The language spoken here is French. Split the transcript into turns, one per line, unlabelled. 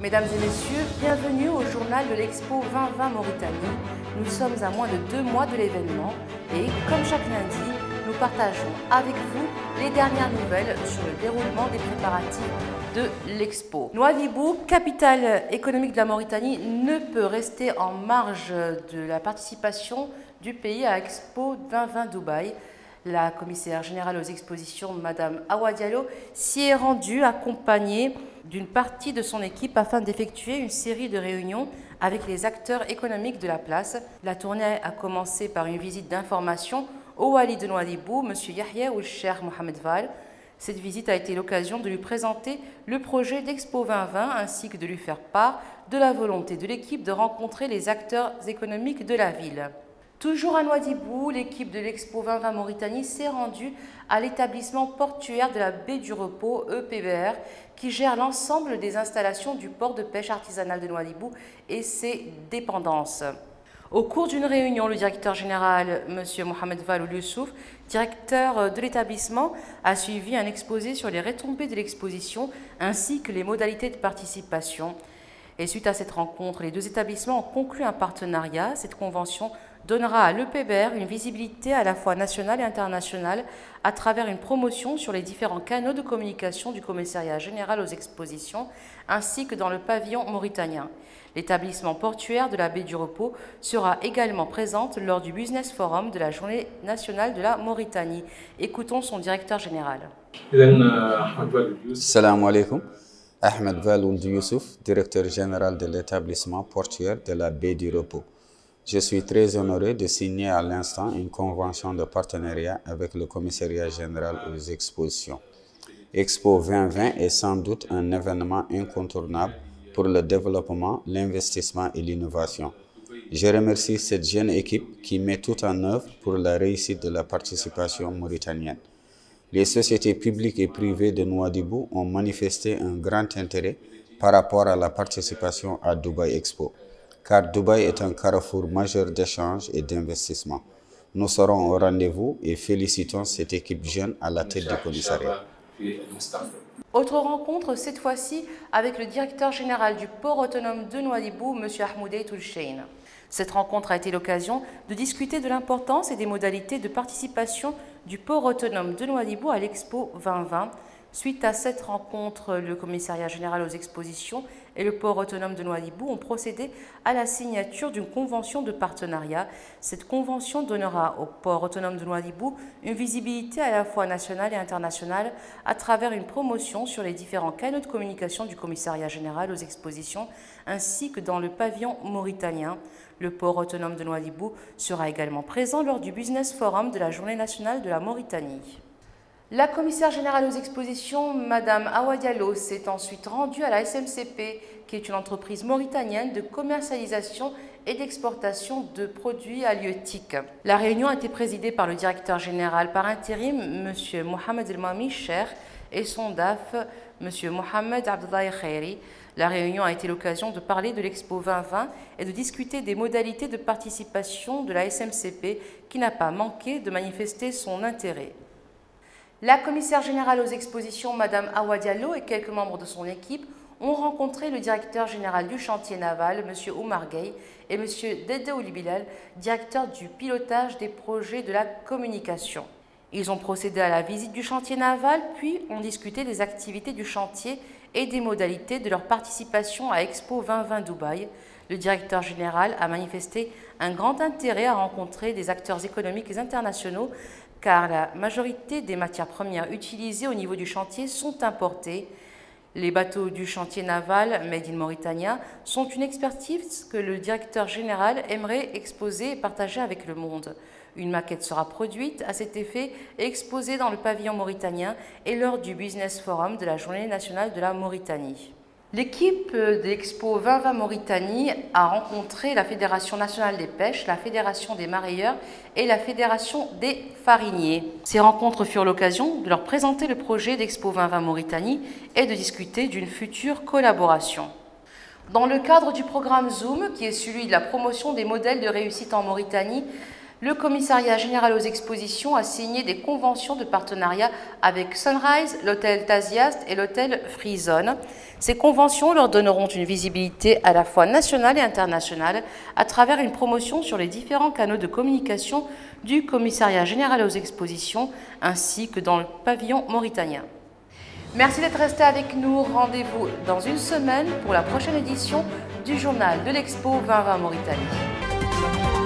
Mesdames et messieurs, bienvenue au journal de l'Expo 2020 Mauritanie. Nous sommes à moins de 2 mois de l'événement et, comme chaque lundi, nous partageons avec vous les dernières nouvelles sur le déroulement des préparatifs de l'Expo. Nouadhibou, capitale économique de la Mauritanie, ne peut rester en marge de la participation du pays à Expo 2020 Dubaï. La commissaire générale aux expositions, Madame Awa Diallo, s'y est rendue accompagnée d'une partie de son équipe afin d'effectuer une série de réunions avec les acteurs économiques de la place. La tournée a commencé par une visite d'information au Wali de Nouadhibou, M. Yahya ou Cheikh Mohamed Val. Cette visite a été l'occasion de lui présenter le projet d'Expo 2020 ainsi que de lui faire part de la volonté de l'équipe de rencontrer les acteurs économiques de la ville. Toujours à Nouadhibou, l'équipe de l'Expo 2020 Mauritanie s'est rendue à l'établissement portuaire de la baie du Repos, EPBR, qui gère l'ensemble des installations du port de pêche artisanal de Nouadhibou et ses dépendances. Au cours d'une réunion, le directeur général, M. Mohamed Val Youssouf, directeur de l'établissement, a suivi un exposé sur les retombées de l'exposition ainsi que les modalités de participation. Et suite à cette rencontre, les deux établissements ont conclu un partenariat. Cette convention donnera à l'EPBR une visibilité à la fois nationale et internationale à travers une promotion sur les différents canaux de communication du commissariat général aux expositions ainsi que dans le pavillon mauritanien. L'établissement portuaire de la baie du Repos sera également présente lors du Business Forum de la Journée nationale de la Mauritanie. Écoutons son directeur général.
Salam alaikum. Ahmed Val Youssouf, directeur général de l'établissement portuaire de la baie du Repos. Je suis très honoré de signer à l'instant une convention de partenariat avec le commissariat général aux expositions. Expo 2020 est sans doute un événement incontournable pour le développement, l'investissement et l'innovation. Je remercie cette jeune équipe qui met tout en œuvre pour la réussite de la participation mauritanienne. Les sociétés publiques et privées de Nouadhibou ont manifesté un grand intérêt par rapport à la participation à Dubaï Expo, car Dubaï est un carrefour majeur d'échanges et d'investissement. Nous serons au rendez-vous et félicitons cette équipe jeune à la tête du commissariat.
Autre rencontre, cette fois-ci avec le directeur général du port autonome de Nouadhibou, M. Ahmoudé Toulchein. Cette rencontre a été l'occasion de discuter de l'importance et des modalités de participation du port autonome de Nouadhibou à l'Expo 2020. Suite à cette rencontre, le commissariat général aux expositions et le port autonome de Nouadhibou ont procédé à la signature d'une convention de partenariat. Cette convention donnera au port autonome de Nouadhibou une visibilité à la fois nationale et internationale à travers une promotion sur les différents canaux de communication du commissariat général aux expositions ainsi que dans le pavillon mauritanien. Le port autonome de Nouadhibou sera également présent lors du Business Forum de la Journée nationale de la Mauritanie. La commissaire générale aux expositions, Madame Awa Diallo, s'est ensuite rendue à la SMCP, qui est une entreprise mauritanienne de commercialisation et d'exportation de produits halieutiques. La réunion a été présidée par le directeur général par intérim, M. Mohamed El-Mami Cher, et son DAF, M. Mohamed Abdullahi Khairi. La réunion a été l'occasion de parler de l'Expo 2020 et de discuter des modalités de participation de la SMCP, qui n'a pas manqué de manifester son intérêt. La commissaire générale aux expositions, Mme Awa Diallo, et quelques membres de son équipe ont rencontré le directeur général du chantier naval, M. Oumar Gueye, et M. Dede Oulibilal, directeur du pilotage des projets de la communication. Ils ont procédé à la visite du chantier naval, puis ont discuté des activités du chantier et des modalités de leur participation à Expo 2020 Dubaï. Le directeur général a manifesté un grand intérêt à rencontrer des acteurs économiques et internationaux car la majorité des matières premières utilisées au niveau du chantier sont importées. Les bateaux du chantier naval Made in Mauritania sont une expertise que le directeur général aimerait exposer et partager avec le monde. Une maquette sera produite à cet effet et exposée dans le pavillon mauritanien et lors du Business Forum de la Journée nationale de la Mauritanie. L'équipe de l'Expo 2020 Mauritanie a rencontré la Fédération nationale des pêches, la Fédération des marailleurs et la Fédération des fariniers. Ces rencontres furent l'occasion de leur présenter le projet d'Expo 2020 Mauritanie et de discuter d'une future collaboration. Dans le cadre du programme Zoom, qui est celui de la promotion des modèles de réussite en Mauritanie, Le Commissariat général aux expositions a signé des conventions de partenariat avec Sunrise, l'hôtel Tasiast et l'hôtel Freezone. Ces conventions leur donneront une visibilité à la fois nationale et internationale à travers une promotion sur les différents canaux de communication du Commissariat général aux expositions ainsi que dans le pavillon mauritanien. Merci d'être resté avec nous. Rendez-vous dans une semaine pour la prochaine édition du journal de l'Expo 2020 Mauritanie.